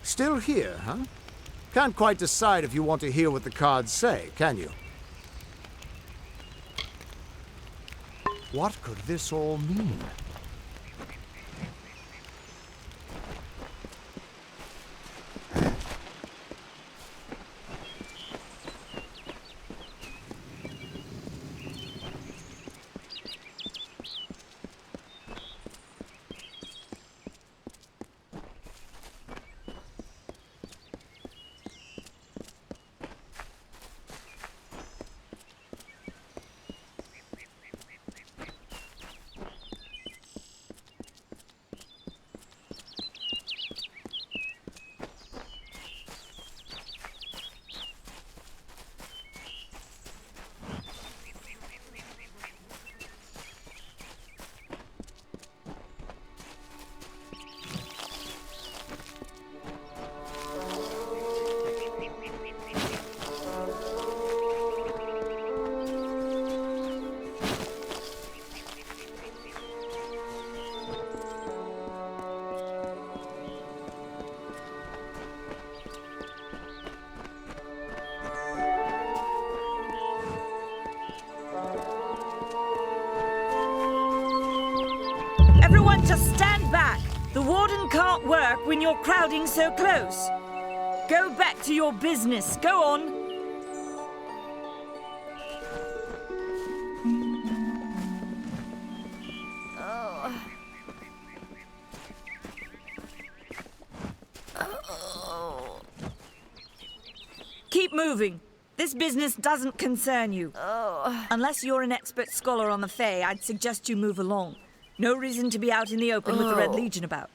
Still here, huh? Can't quite decide if you want to hear what the cards say, can you? What could this all mean? Just stand back. The warden can't work when you're crowding so close. Go back to your business. Go on. Keep moving. This business doesn't concern you. Unless you're an expert scholar on the Fae, I'd suggest you move along. No reason to be out in the open with the Red Legion about.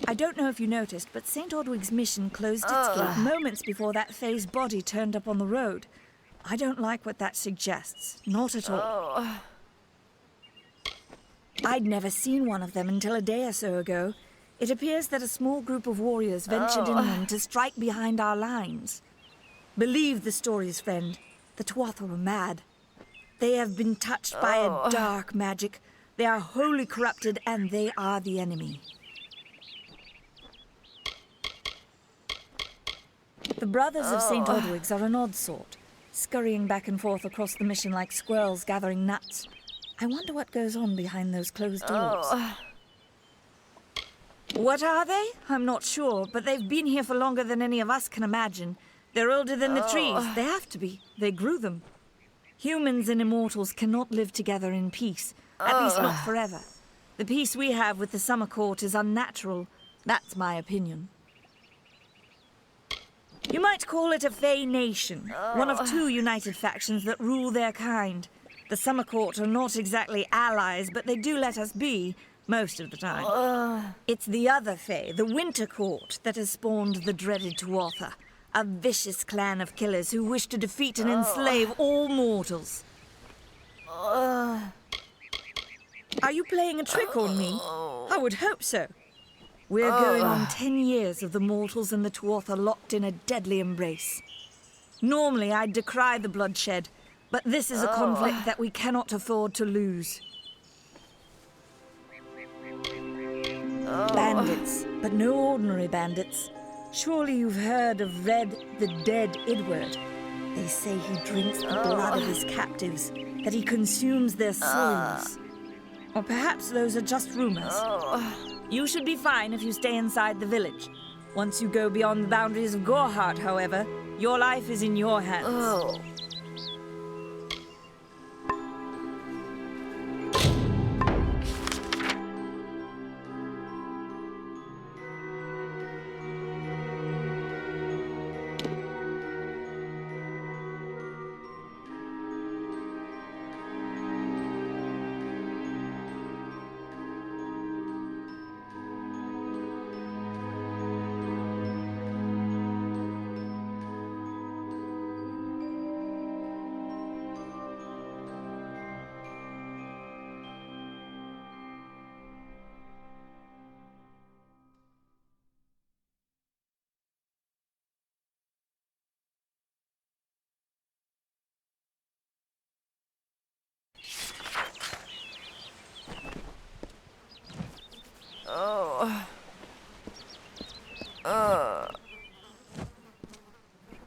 I don't know if you noticed, but St. Ordwig's mission closed its gate moments before that Fae's body turned up on the road. I don't like what that suggests. Not at all. I'd never seen one of them until a day or so ago. It appears that a small group of warriors ventured inland to strike behind our lines. Believe the stories, friend. The Tuatha are mad. They have been touched by a dark magic. They are wholly corrupted, and they are the enemy. The Brothers of St. Ordwig's are an odd sort, scurrying back and forth across the mission like squirrels gathering nuts. I wonder what goes on behind those closed doors. What are they? I'm not sure, but they've been here for longer than any of us can imagine. They're older than the trees. They have to be. They grew them. Humans and immortals cannot live together in peace, at least not forever. The peace we have with the Summer Court is unnatural. That's my opinion. You might call it a Fae nation, one of two united factions that rule their kind. The Summer Court are not exactly allies, but they do let us be, most of the time. It's the other Fae, the Winter Court, that has spawned the dreaded Tuatha. A vicious clan of killers who wish to defeat and enslave all mortals. Are you playing a trick on me? I would hope so. We're going on 10 years of the mortals and the Tuatha locked in a deadly embrace. Normally, I'd decry the bloodshed, but this is a conflict that we cannot afford to lose. Bandits, but no ordinary bandits. Surely you've heard of Red, the dead Idward. They say he drinks the blood of his captives, that he consumes their souls. Or perhaps those are just rumors. You should be fine if you stay inside the village. Once you go beyond the boundaries of Gorhart, however, your life is in your hands.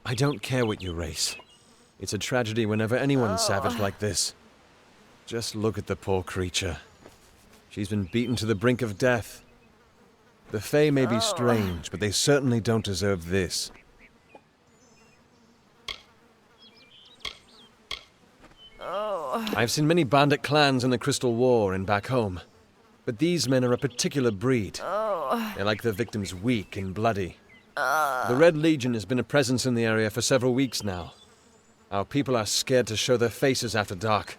I don't care what you race. It's a tragedy whenever anyone's savage like this. Just look at the poor creature. She's been beaten to the brink of death. The Fae may be strange, but they certainly don't deserve this. I've seen many bandit clans in the Crystal War and back home, but these men are a particular breed. They like their victims weak and bloody. The Red Legion has been a presence in the area for several weeks now. Our people are scared to show their faces after dark.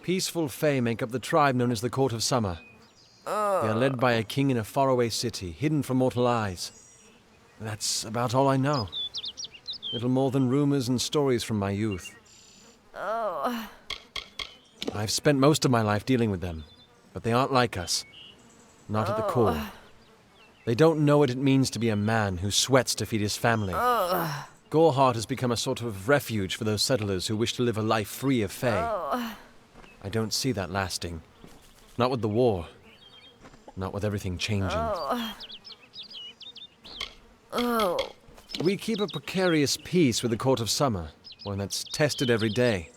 Peaceful Fae make up the tribe known as the Court of Summer. They are led by a king in a faraway city, hidden from mortal eyes. That's about all I know. Little more than rumors and stories from my youth. I've spent most of my life dealing with them, but they aren't like us. Not at the core. They don't know what it means to be a man who sweats to feed his family. Gorhart has become a sort of refuge for those settlers who wish to live a life free of Fae. I don't see that lasting. Not with the war. Not with everything changing. We keep a precarious peace with the Court of Summer, one that's tested every day.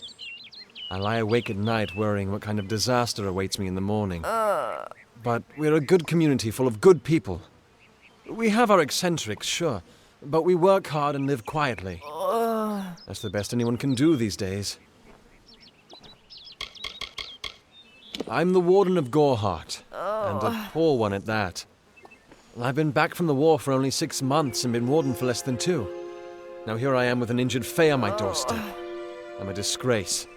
I lie awake at night worrying what kind of disaster awaits me in the morning. But we're a good community full of good people. We have our eccentrics, sure, but we work hard and live quietly. That's the best anyone can do these days. I'm the warden of Gorhart, and a poor one at that. I've been back from the war for only 6 months and been warden for less than 2. Now here I am with an injured Fae on my doorstep. I'm a disgrace.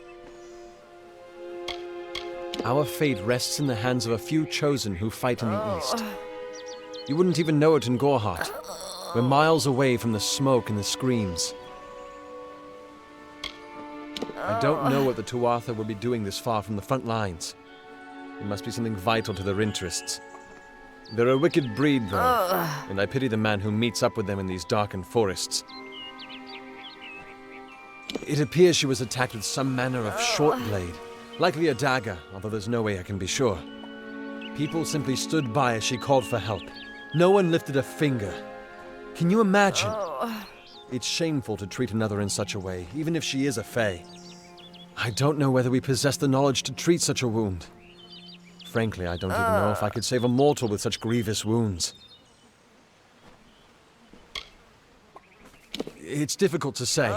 Our fate rests in the hands of a few chosen who fight in the east. You wouldn't even know it in Gorhart. We're miles away from the smoke and the screams. I don't know what the Tuatha will be doing this far from the front lines. It must be something vital to their interests. They're a wicked breed, though, and I pity the man who meets up with them in these darkened forests. It appears she was attacked with some manner of short blade, likely a dagger, although there's no way I can be sure. People simply stood by as she called for help. No one lifted a finger. Can you imagine? It's shameful to treat another in such a way, even if she is a Fae. I don't know whether we possess the knowledge to treat such a wound. Frankly, I don't even know if I could save a mortal with such grievous wounds. It's difficult to say.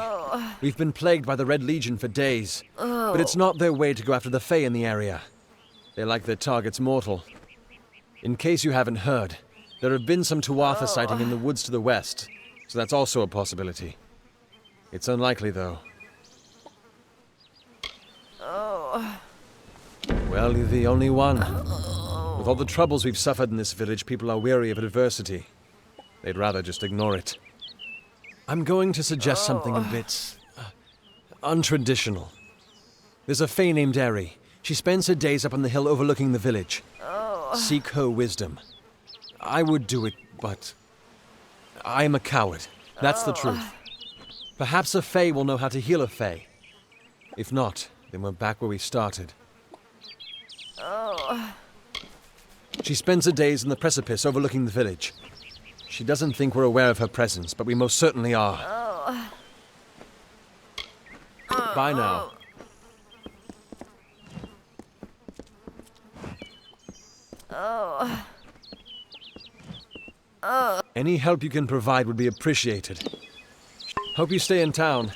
We've been plagued by the Red Legion for days, but it's not their way to go after the Fae in the area. They like their targets mortal. In case you haven't heard, there have been some Tuatha sighting in the woods to the west, so that's also a possibility. It's unlikely, though. Well, you're the only one. With all the troubles we've suffered in this village, people are weary of adversity. They'd rather just ignore it. I'm going to suggest something a bit untraditional. There's a Fae named Eri. She spends her days up on the hill overlooking the village. Seek her wisdom. I would do it, but I am a coward. That's the truth. Perhaps a Fae will know how to heal a Fae. If not, then we're back where we started. She spends her days in the precipice overlooking the village. She doesn't think we're aware of her presence, but we most certainly are. Bye now. Any help you can provide would be appreciated. Hope you stay in town.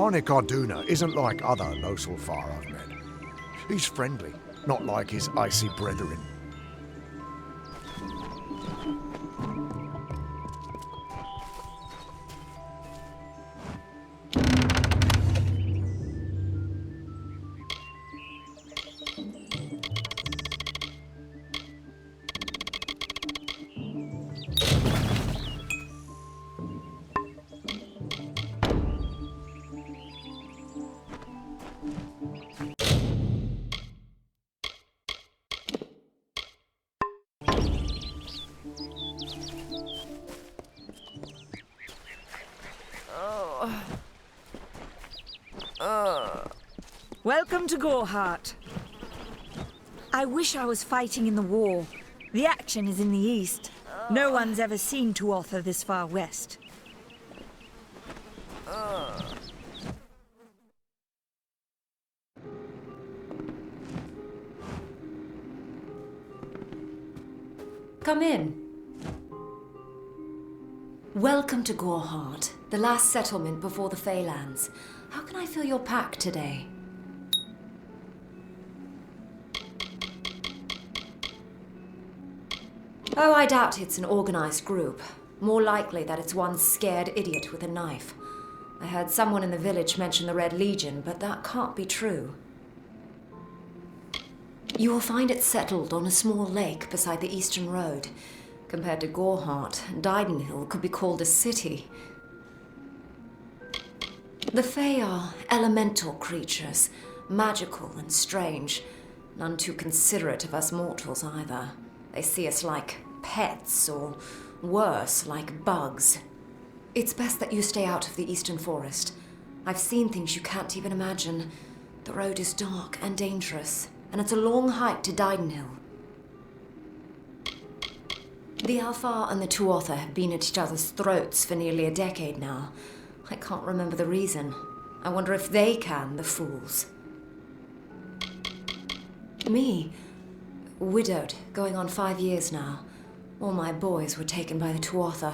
Arnik Arduna isn't like other Losalfar I've met. He's friendly, not like his icy brethren. Welcome to Gorhart. I wish I was fighting in the war. The action is in the east. No one's ever seen Tuatha this far west. Come in. Welcome to Gorhart, the last settlement before the Feylands. How can I fill your pack today? Oh, I doubt it's an organized group. More likely that it's one scared idiot with a knife. I heard someone in the village mention the Red Legion, but that can't be true. You will find it settled on a small lake beside the eastern road. Compared to Gorhart, Didenhill could be called a city. The Fae are elemental creatures, magical and strange. None too considerate of us mortals either. They see us like pets, or worse, like bugs. It's best that you stay out of the eastern forest. I've seen things you can't even imagine. The road is dark and dangerous, and it's a long hike to Didenhill. The Alfar and the Tuatha have been at each other's throats for nearly a decade now. I can't remember the reason. I wonder if they can, the fools. Me? Widowed, going on 5 years now. All my boys were taken by the Tuatha.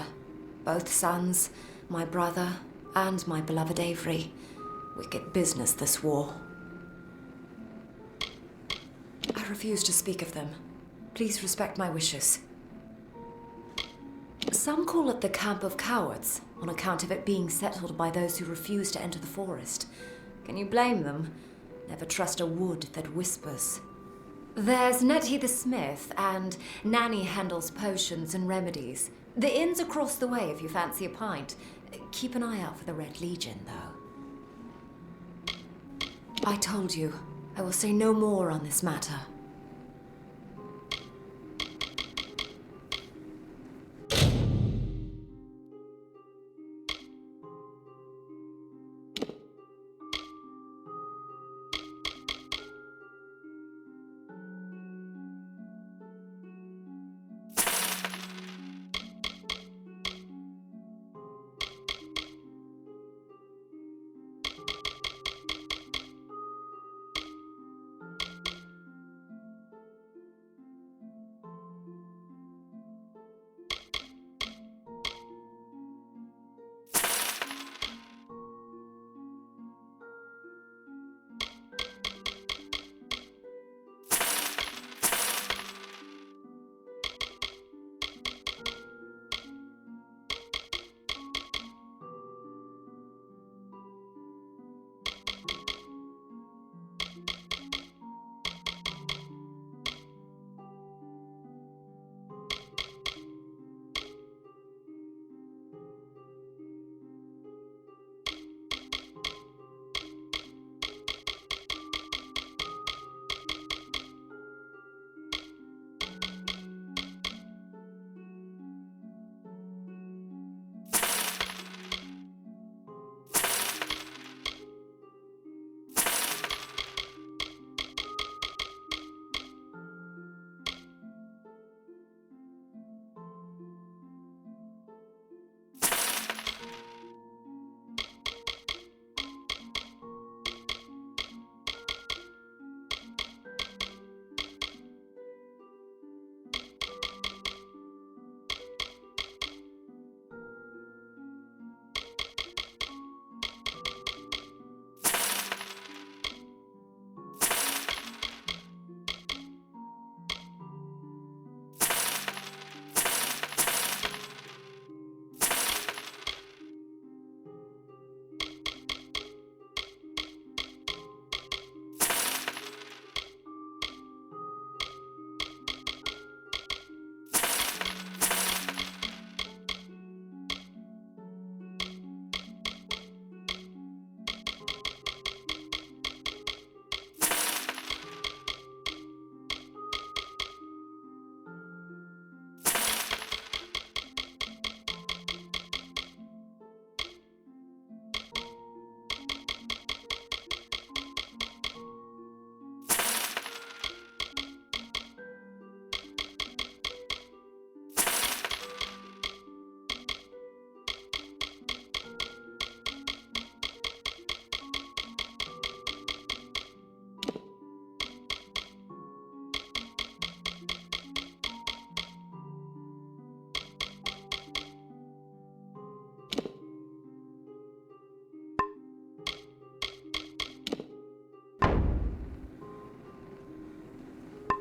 Both sons, my brother, and my beloved Avery. Wicked business, this war. I refuse to speak of them. Please respect my wishes. Some call it the Camp of Cowards, on account of it being settled by those who refuse to enter the forest. Can you blame them? Never trust a wood that whispers. There's Nettie the Smith, and Nanny handles potions and remedies. The inn's across the way if you fancy a pint. Keep an eye out for the Red Legion, though. I told you, I will say no more on this matter.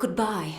Goodbye.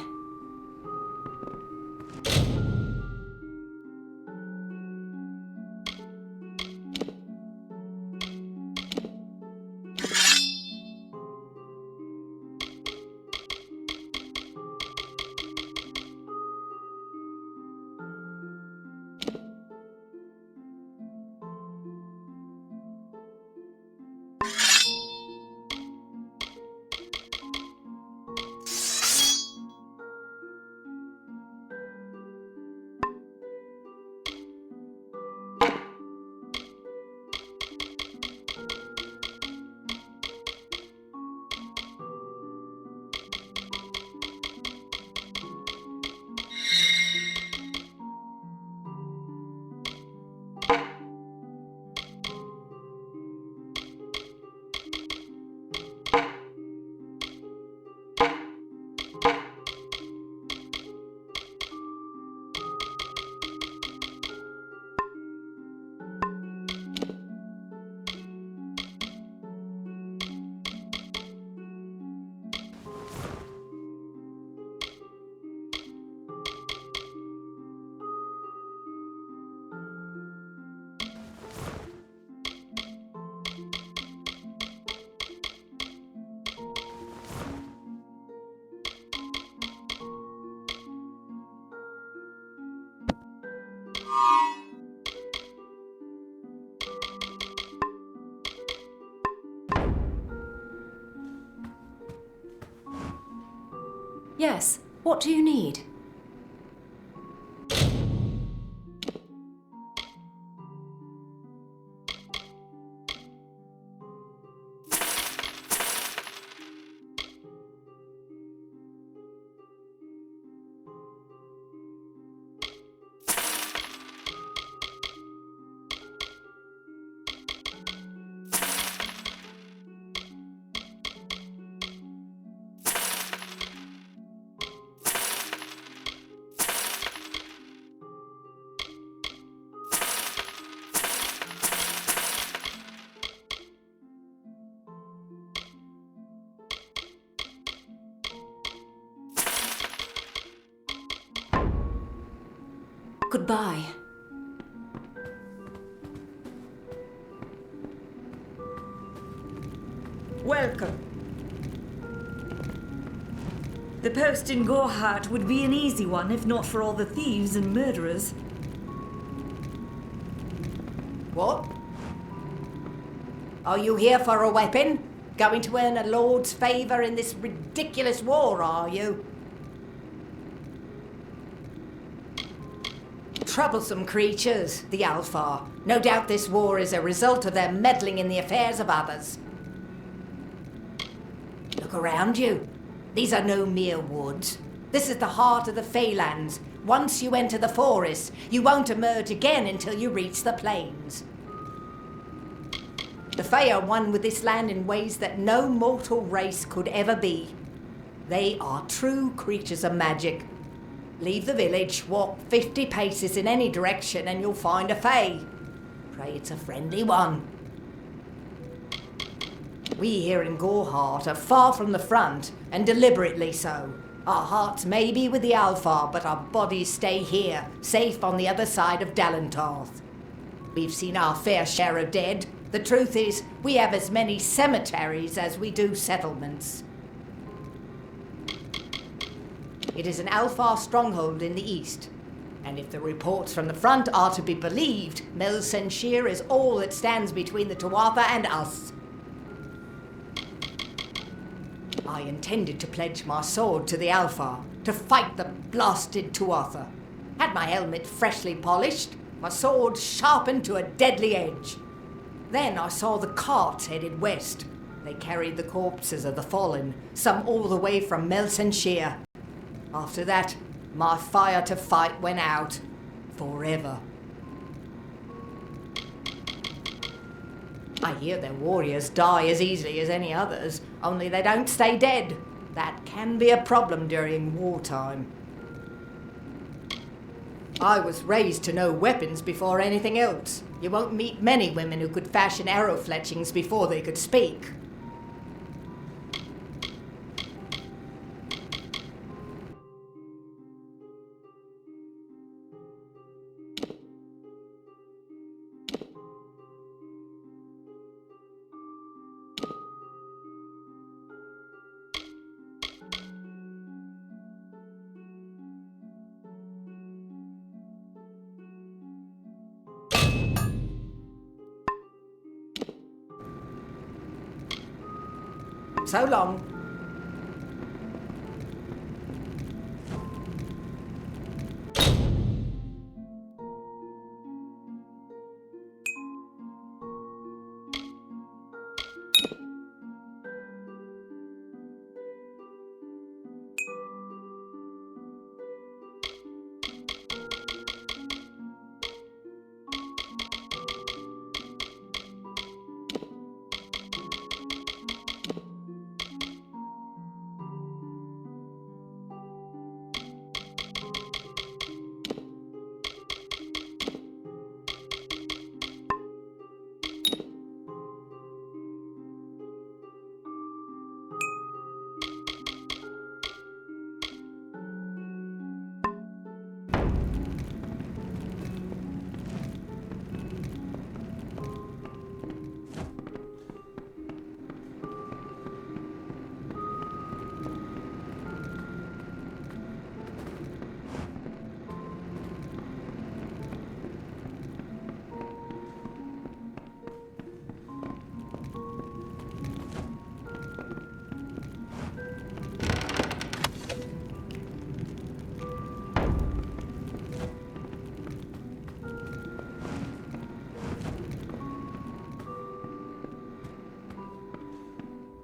Yes, what do you need? Goodbye. Welcome. The post in Gorhart would be an easy one if not for all the thieves and murderers. What? Are you here for a weapon? Going to earn a lord's favour in this ridiculous war, are you? Troublesome creatures, the Alpha. No doubt this war is a result of their meddling in the affairs of others. Look around you. These are no mere woods. This is the heart of the Feylands. Once you enter the forest, you won't emerge again until you reach the plains. The Fey are one with this land in ways that no mortal race could ever be. They are true creatures of magic. Leave the village, walk 50 paces in any direction and you'll find a Fey. Pray it's a friendly one. We here in Gorhart are far from the front, and deliberately so. Our hearts may be with the Alpha, but our bodies stay here, safe on the other side of Dalentarth. We've seen our fair share of dead. The truth is, we have as many cemeteries as we do settlements. It is an Alpha stronghold in the east, and if the reports from the front are to be believed, Melsenshire is all that stands between the Tuatha and us. I intended to pledge my sword to the Alpha, to fight the blasted Tuatha. Had my helmet freshly polished, my sword sharpened to a deadly edge. Then I saw the carts headed west. They carried the corpses of the fallen, some all the way from Melsenshire. After that, my fire to fight went out. Forever. I hear their warriors die as easily as any others, only they don't stay dead. That can be a problem during wartime. I was raised to know weapons before anything else. You won't meet many women who could fashion arrow fletchings before they could speak. So long.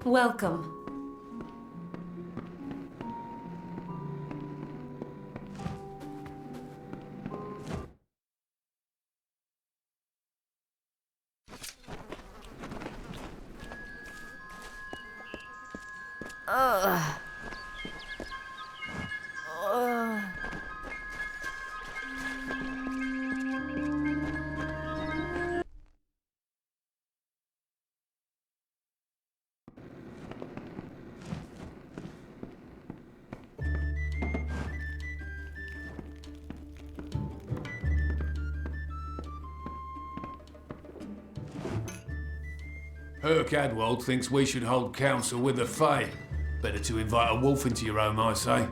Welcome. Herc Adwold thinks we should hold council with the Fae. Better to invite a wolf into your home, I say.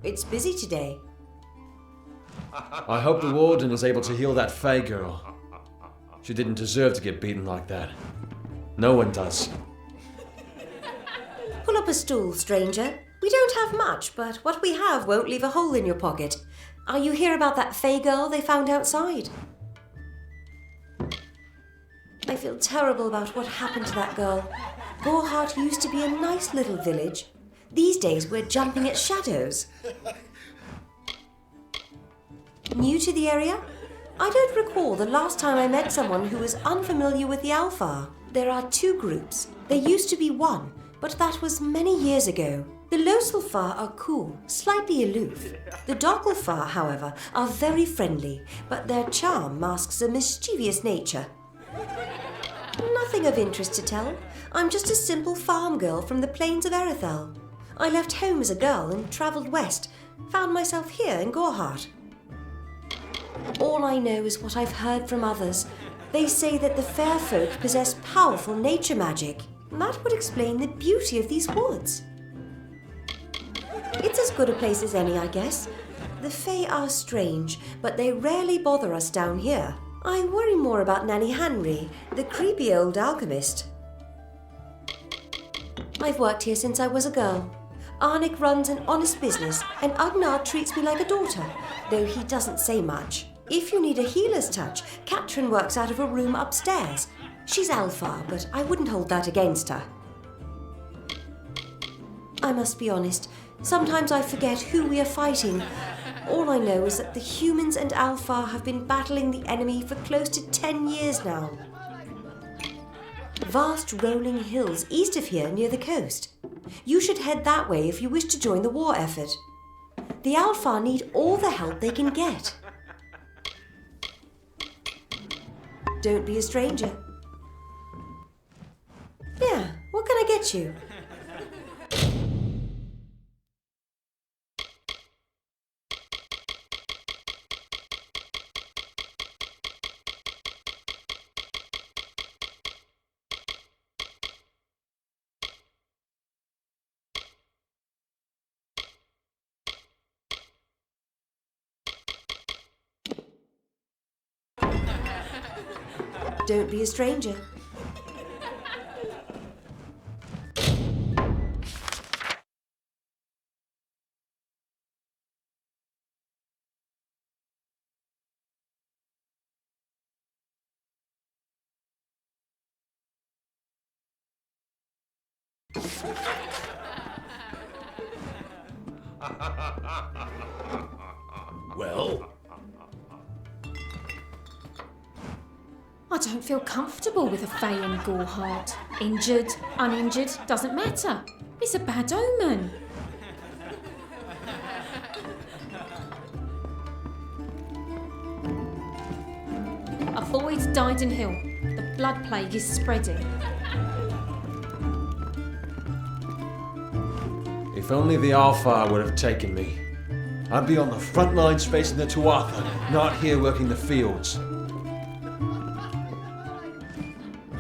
It's busy today. I hope the warden is able to heal that Fae girl. She didn't deserve to get beaten like that. No one does. Pull up a stool, stranger. We don't have much, but what we have won't leave a hole in your pocket. Are you here about that Fae girl they found outside? I feel terrible about what happened to that girl. Gorhart used to be a nice little village. These days we're jumping at shadows. New to the area? I don't recall the last time I met someone who was unfamiliar with the Alpha. There are two groups. There used to be one, but that was many years ago. The Loselfar are cool, slightly aloof. The Dockelfar, however, are very friendly, but their charm masks a mischievous nature. Nothing of interest to tell. I'm just a simple farm girl from the plains of Erethel. I left home as a girl and travelled west. Found myself here in Gorhart. All I know is what I've heard from others. They say that the fair folk possess powerful nature magic. That would explain the beauty of these woods. It's as good a place as any, I guess. The Fae are strange, but they rarely bother us down here. I worry more about Nanny Henry, the creepy old alchemist. I've worked here since I was a girl. Arnik runs an honest business, and Agnar treats me like a daughter, though he doesn't say much. If you need a healer's touch, Katrin works out of a room upstairs. She's Alpha, but I wouldn't hold that against her. I must be honest, sometimes I forget who we are fighting. All I know is that the humans and Alpha have been battling the enemy for close to 10 years now. Vast rolling hills east of here near the coast. You should head that way if you wish to join the war effort. The Alpha need all the help they can get. Don't be a stranger. Yeah, what can I get you? Don't be a stranger. Well? I don't feel comfortable with a Fae in Gorhart. Injured, uninjured, doesn't matter. It's a bad omen. Avoid Dyden Hill. The blood plague is spreading. If only the Alfar would have taken me. I'd be on the front lines facing the Tuatha, not here working the fields.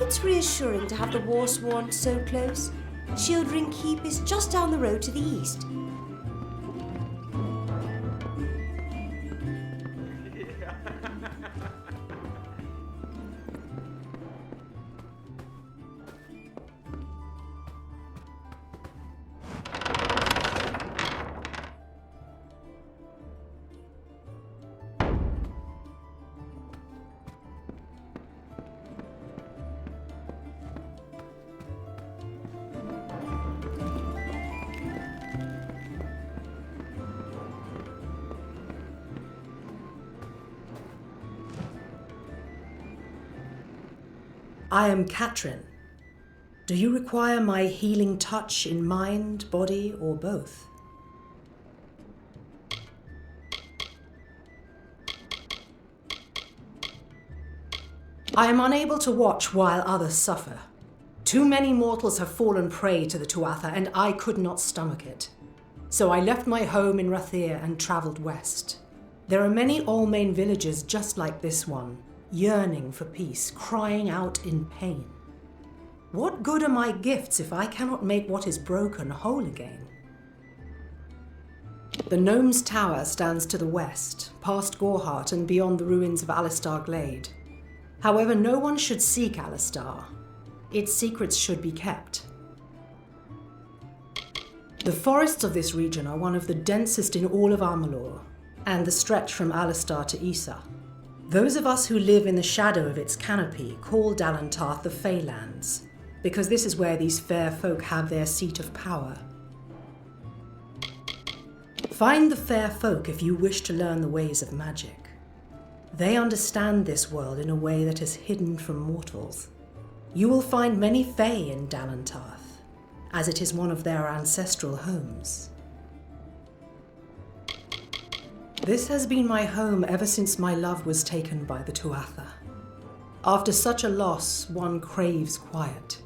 It's reassuring to have the war sworn so close. Shieldring Keep is just down the road to the east. I am Katrin. Do you require my healing touch in mind, body, or both? I am unable to watch while others suffer. Too many mortals have fallen prey to the Tuatha, and I could not stomach it. So I left my home in Rathir and travelled west. There are many Almain villages just like this one, yearning for peace, crying out in pain. What good are my gifts if I cannot make what is broken whole again? The Gnome's Tower stands to the west, past Gorhart and beyond the ruins of Alistar Glade. However, no one should seek Alistar. Its secrets should be kept. The forests of this region are one of the densest in all of Amalur, and the stretch from Alistar to Isa. Those of us who live in the shadow of its canopy call Dalantarth the Feylands, because this is where these fair folk have their seat of power. Find the fair folk if you wish to learn the ways of magic. They understand this world in a way that is hidden from mortals. You will find many Fae in Dalantarth, as it is one of their ancestral homes. This has been my home ever since my love was taken by the Tuatha. After such a loss, one craves quiet,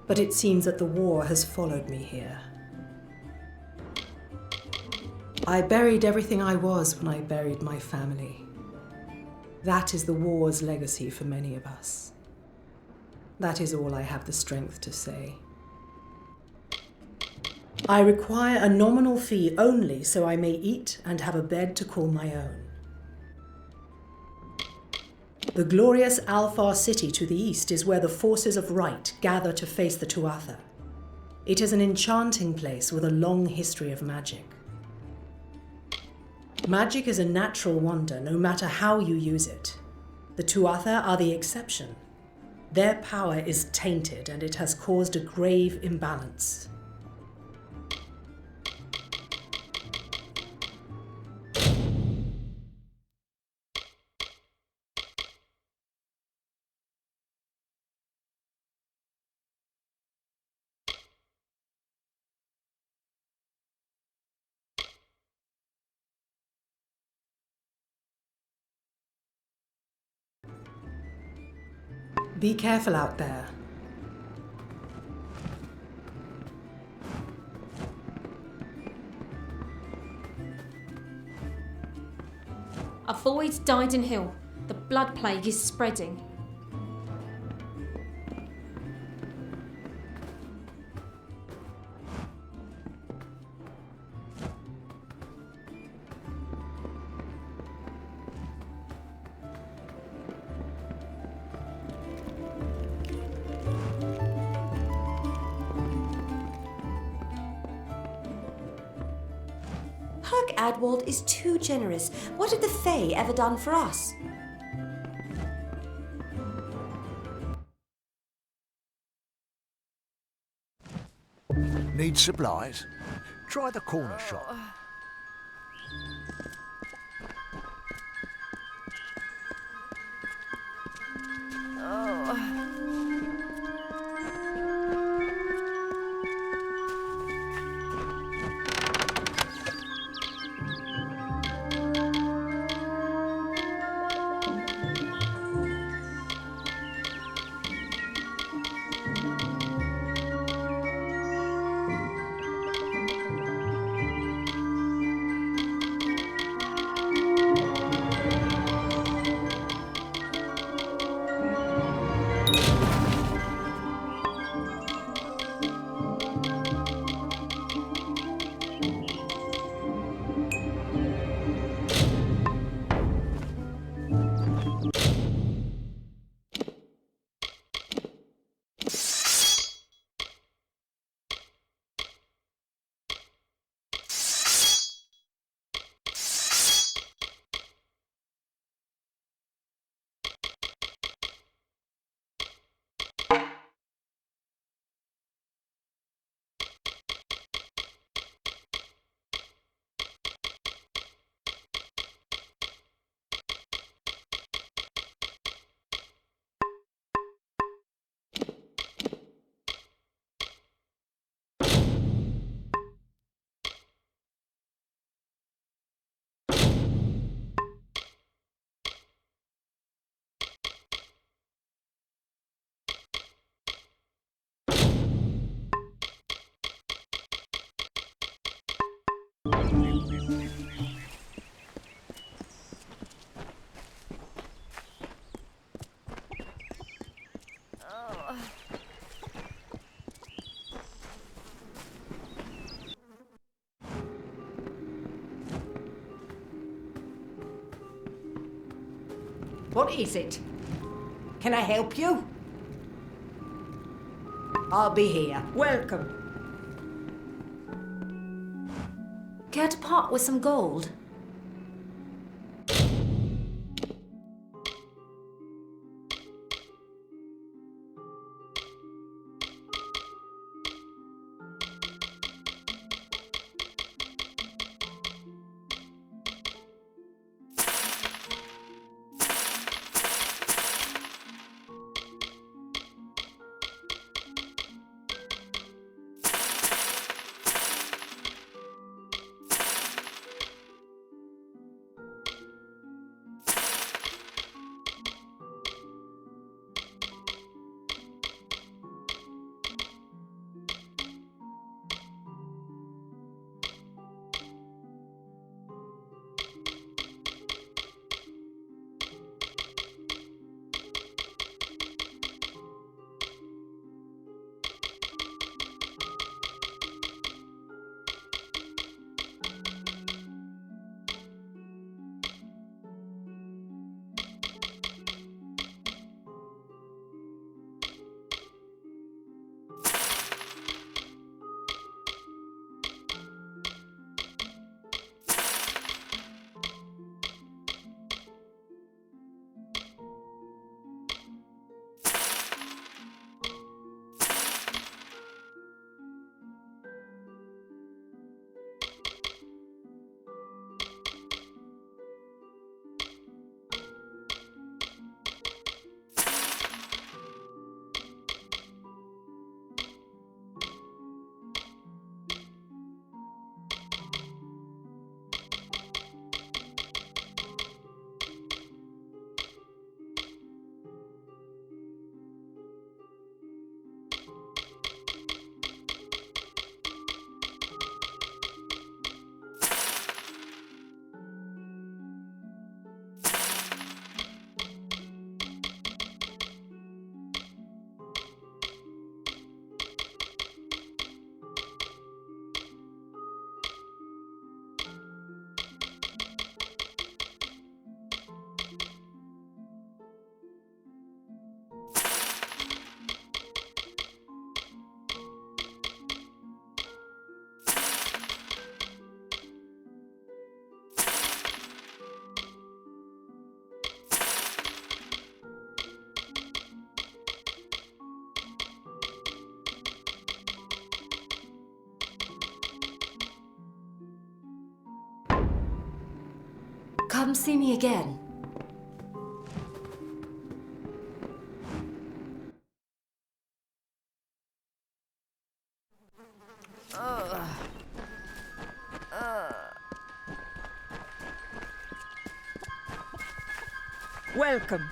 but it seems that the war has followed me here. I buried everything I was when I buried my family. That is the war's legacy for many of us. That is all I have the strength to say. I require a nominal fee only so I may eat and have a bed to call my own. The glorious Alfar city to the east is where the forces of right gather to face the Tuatha. It is an enchanting place with a long history of magic. Magic is a natural wonder no matter how you use it. The Tuatha are the exception. Their power is tainted and it has caused a grave imbalance. Be careful out there. Avoid Dyden Hill. The blood plague is spreading. Adwald is too generous. What have the Fae ever done for us? Need supplies? Try the corner shop. What is it? Can I help you? I'll be here. Welcome. Care to part with some gold? Come see me again. Welcome.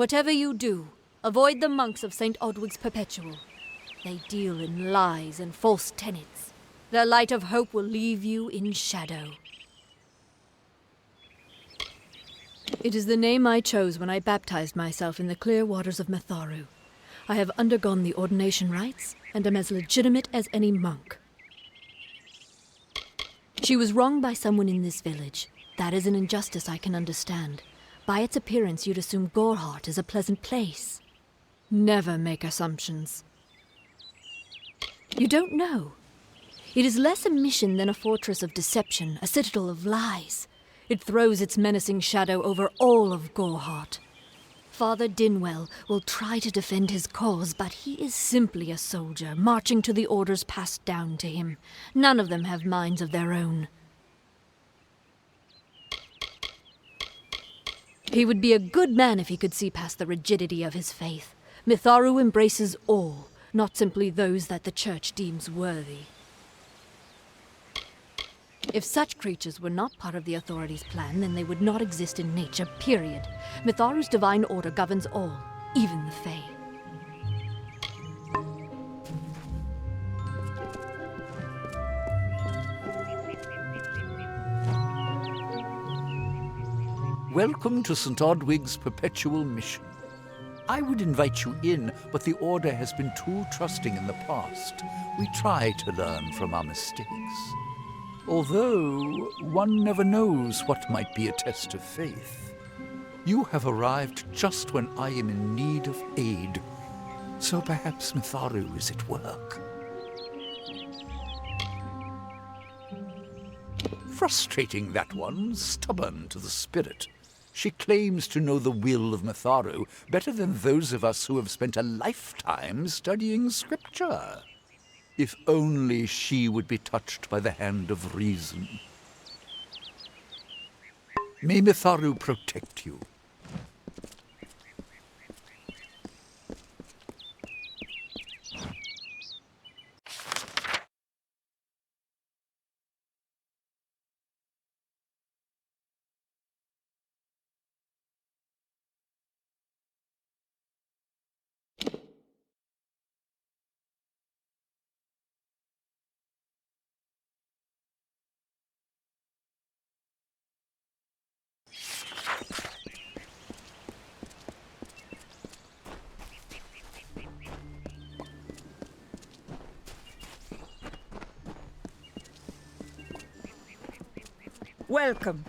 Whatever you do, avoid the monks of St. Odwig's Perpetual. They deal in lies and false tenets. Their light of hope will leave you in shadow. It is the name I chose when I baptized myself in the clear waters of Matharu. I have undergone the ordination rites and am as legitimate as any monk. She was wronged by someone in this village. That is an injustice I can understand. By its appearance, you'd assume Gorhart is a pleasant place. Never make assumptions. You don't know. It is less a mission than a fortress of deception, a citadel of lies. It throws its menacing shadow over all of Gorhart. Father Dinwell will try to defend his cause, but he is simply a soldier, marching to the orders passed down to him. None of them have minds of their own. He would be a good man if he could see past the rigidity of his faith. Matharu embraces all, not simply those that the Church deems worthy. If such creatures were not part of the authorities' plan, then they would not exist in nature, period. Matharu's divine order governs all, even the Fae. Welcome to St. Odwig's Perpetual Mission. I would invite you in, but the Order has been too trusting in the past. We try to learn from our mistakes. Although, one never knows what might be a test of faith. You have arrived just when I am in need of aid, so perhaps Matharu is at work. Frustrating, that one, stubborn to the spirit. She claims to know the will of Matharu better than those of us who have spent a lifetime studying scripture. If only she would be touched by the hand of reason. May Matharu protect you. Welcome.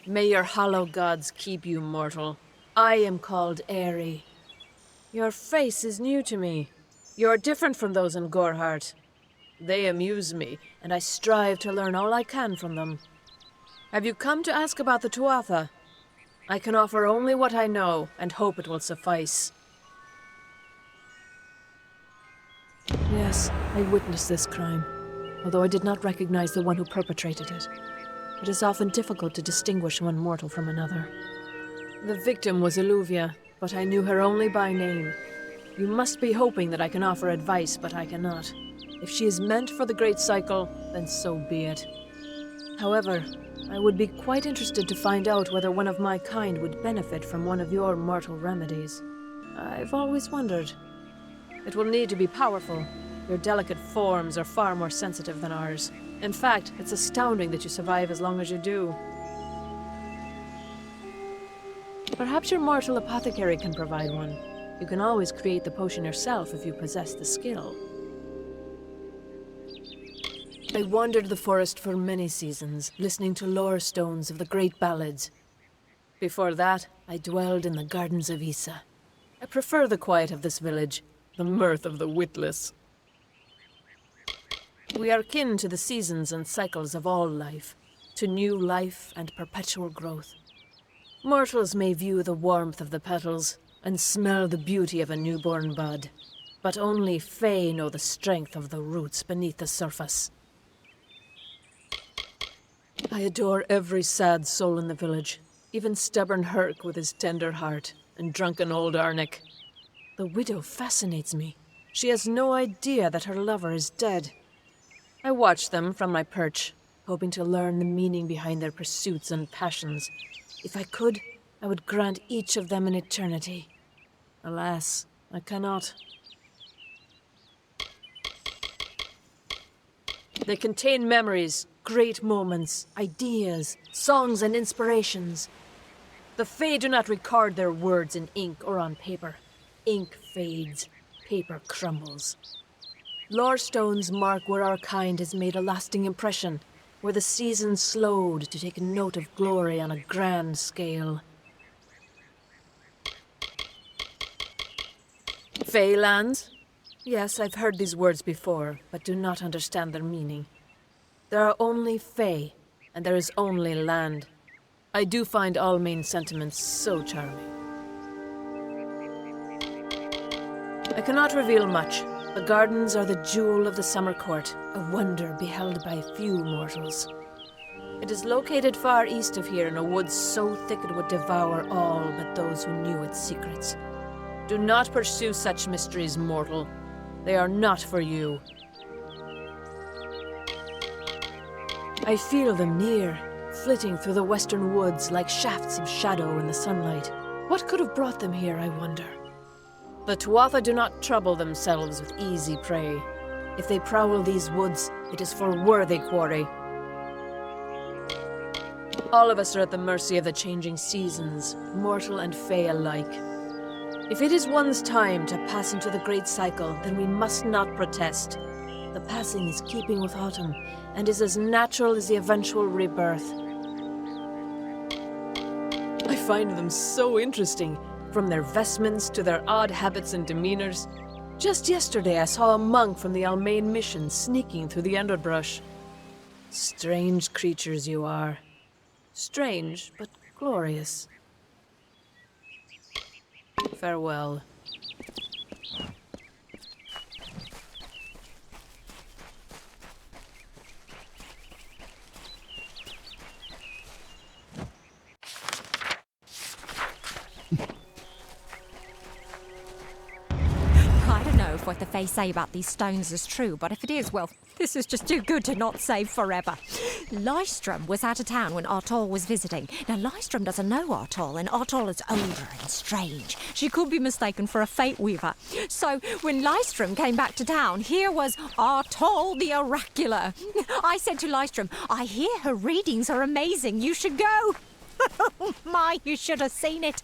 May your hollow gods keep you, mortal. I am called Aerie. Your face is new to me. You're different from those in Gorhart. They amuse me, and I strive to learn all I can from them. Have you come to ask about the Tuatha? I can offer only what I know, and hope it will suffice. Yes, I witnessed this crime, although I did not recognize the one who perpetrated it. It is often difficult to distinguish one mortal from another. The victim was Illuvia, but I knew her only by name. You must be hoping that I can offer advice, but I cannot. If she is meant for the Great Cycle, then so be it. However, I would be quite interested to find out whether one of my kind would benefit from one of your mortal remedies. I've always wondered. It will need to be powerful. Your delicate forms are far more sensitive than ours. In fact, it's astounding that you survive as long as you do. Perhaps your mortal apothecary can provide one. You can always create the potion yourself if you possess the skill. I wandered the forest for many seasons, listening to lore stones of the great ballads. Before that, I dwelled in the gardens of Issa. I prefer the quiet of this village, the mirth of the witless. We are kin to the seasons and cycles of all life, to new life and perpetual growth. Mortals may view the warmth of the petals and smell the beauty of a newborn bud, but only Fae know the strength of the roots beneath the surface. I adore every sad soul in the village, even stubborn Herc with his tender heart, and drunken old Arnick. The widow fascinates me. She has no idea that her lover is dead. I watch them from my perch, hoping to learn the meaning behind their pursuits and passions. If I could, I would grant each of them an eternity. Alas, I cannot. They contain memories, great moments, ideas, songs, and inspirations. The Fae do not record their words in ink or on paper. Ink fades, paper crumbles. Lore stones mark where our kind has made a lasting impression, where the seasons slowed to take note of glory on a grand scale. Fae lands? Yes, I've heard these words before, but do not understand their meaning. There are only Fae, and there is only land. I do find all main sentiments so charming. I cannot reveal much. The gardens are the jewel of the summer court, a wonder beheld by few mortals. It is located far east of here in a wood so thick it would devour all but those who knew its secrets. Do not pursue such mysteries, mortal. They are not for you. I feel them near, flitting through the western woods like shafts of shadow in the sunlight. What could have brought them here, I wonder? The Tuatha do not trouble themselves with easy prey. If they prowl these woods, it is for worthy quarry. All of us are at the mercy of the changing seasons, mortal and Fae alike. If it is one's time to pass into the great cycle, then we must not protest. The passing is keeping with autumn, and is as natural as the eventual rebirth. I find them so interesting, from their vestments to their odd habits and demeanors. Just yesterday I saw a monk from the Almain mission sneaking through the underbrush. Strange creatures you are. Strange, but glorious. Farewell. I don't know if what the Fae say about these stones is true, but if it is, well, this is just too good to not save forever. Lystrom was out of town when Artol was visiting. Now, Lystrom doesn't know Artol, and Artol is older and strange. She could be mistaken for a fate weaver. So, when Lystrom came back to town, here was Artol the Oracular. I said to Lystrom, I hear her readings are amazing. You should go. Oh my, you should have seen it.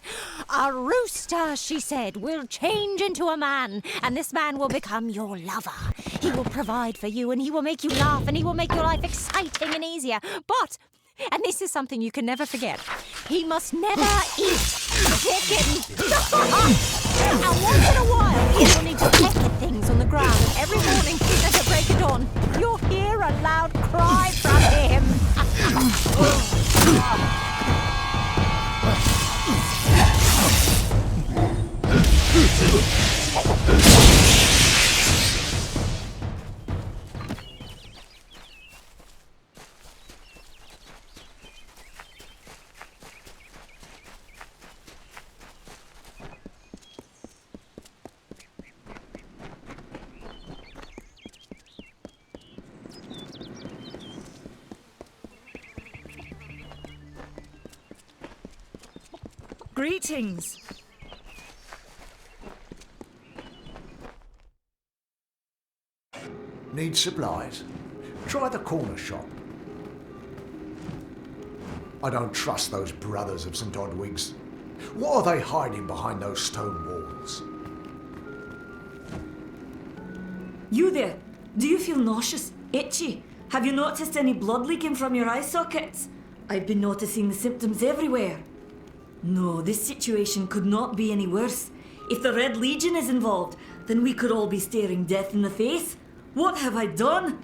A rooster, she said, will change into a man, and this man will become your lover. He will provide for you, and he will make you laugh, and he will make your life exciting and easier. But And this is something you can never forget. He must never eat chicken. And once in a while, he will need to peck at things on the ground. And every morning at the break of dawn, you'll hear a loud cry from him. Greetings. Need supplies? Try the corner shop. I don't trust those brothers of St. Odwig's. What are they hiding behind those stone walls? You there? Do you feel nauseous? Itchy? Have you noticed any blood leaking from your eye sockets? I've been noticing the symptoms everywhere. No, this situation could not be any worse. If the Red Legion is involved, then we could all be staring death in the face. What have I done?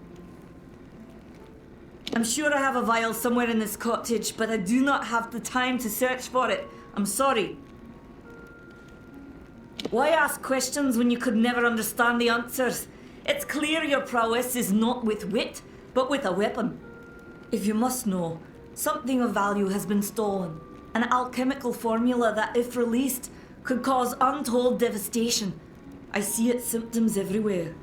I'm sure I have a vial somewhere in this cottage, but I do not have the time to search for it. I'm sorry. Why ask questions when you could never understand the answers? It's clear your prowess is not with wit, but with a weapon. If you must know, something of value has been stolen. An alchemical formula that, if released, could cause untold devastation. I see its symptoms everywhere.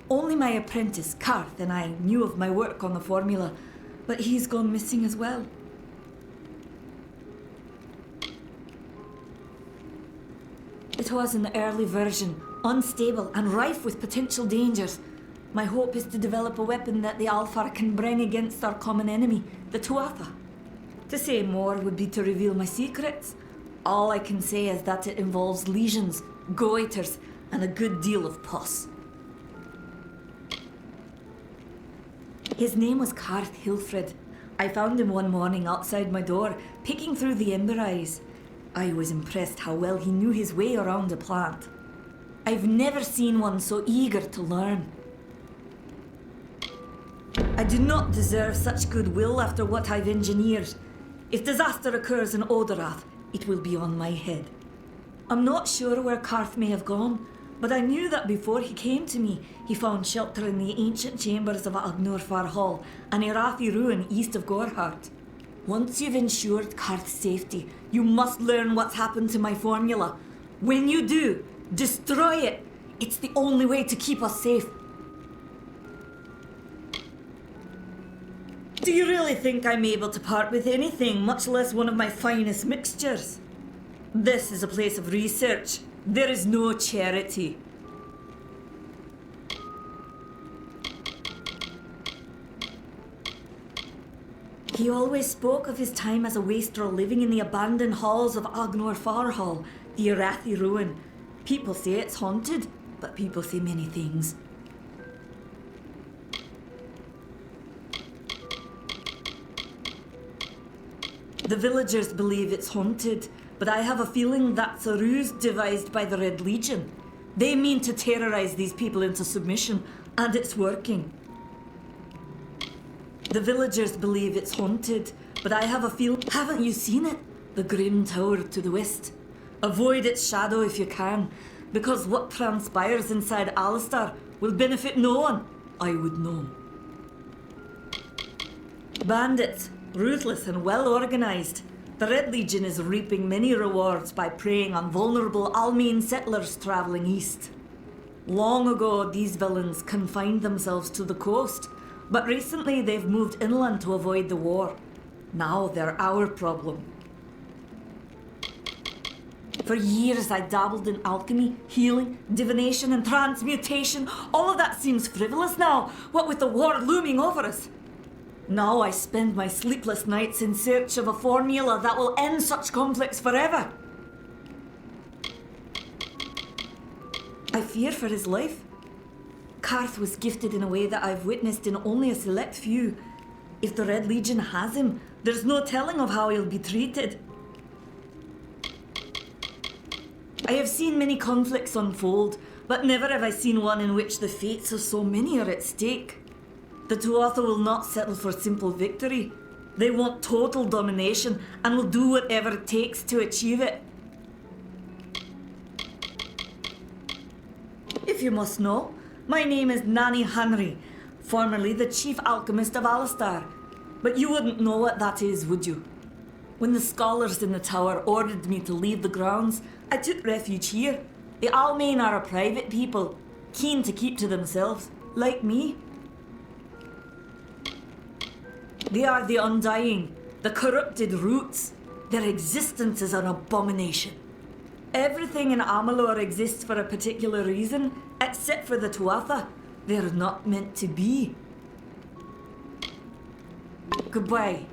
Only my apprentice, Karth, and I knew of my work on the formula, but he's gone missing as well. It was an early version, unstable and rife with potential dangers. My hope is to develop a weapon that the Alfar can bring against our common enemy, the Tuatha. To say more would be to reveal my secrets. All I can say is that it involves lesions, goiters, and a good deal of pus. His name was Karth Hilfred. I found him one morning outside my door, picking through the ember eyes. I was impressed how well he knew his way around a plant. I've never seen one so eager to learn. I do not deserve such goodwill after what I've engineered. If disaster occurs in Odorath, it will be on my head. I'm not sure where Karth may have gone, but I knew that before he came to me, he found shelter in the ancient chambers of Agnor Hall, an Irathi ruin east of Gorhart. Once you've ensured Karth's safety, you must learn what's happened to my formula. When you do, destroy it. It's the only way to keep us safe. Do you really think I'm able to part with anything, much less one of my finest mixtures? This is a place of research. There is no charity. He always spoke of his time as a wastrel living in the abandoned halls of Agnor Hall, the Irathi ruin. People say it's haunted, but people say many things. The villagers believe it's haunted, but I have a feeling that's a ruse devised by the Red Legion. They mean to terrorize these people into submission, and it's working. The villagers believe it's haunted, but I have a feeling... Haven't you seen it? The grim tower to the west. Avoid its shadow if you can, because what transpires inside Alistar will benefit no one, I would know. Bandits, ruthless and well organized. The Red Legion is reaping many rewards by preying on vulnerable Almane settlers traveling east. Long ago, these villains confined themselves to the coast, but recently they've moved inland to avoid the war. Now they're our problem. For years I dabbled in alchemy, healing, divination and transmutation. All of that seems frivolous now, what with the war looming over us. Now I spend my sleepless nights in search of a formula that will end such conflicts forever. I fear for his life. Karth was gifted in a way that I've witnessed in only a select few. If the Red Legion has him, There's no telling of how he'll be treated. I have seen many conflicts unfold, but never have I seen one in which the fates of so many are at stake. The Tuatha will not settle for simple victory. They want total domination and will do whatever it takes to achieve it. If you must know, my name is Nani Henry, formerly the chief alchemist of Alistar. But you wouldn't know what that is, would you? When the scholars in the tower ordered me to leave the grounds, I took refuge here. The Almain are a private people, keen to keep to themselves, like me. They are the undying, the corrupted roots. Their existence is an abomination. Everything in Amalur exists for a particular reason, except for the Tuatha. They're not meant to be. Goodbye.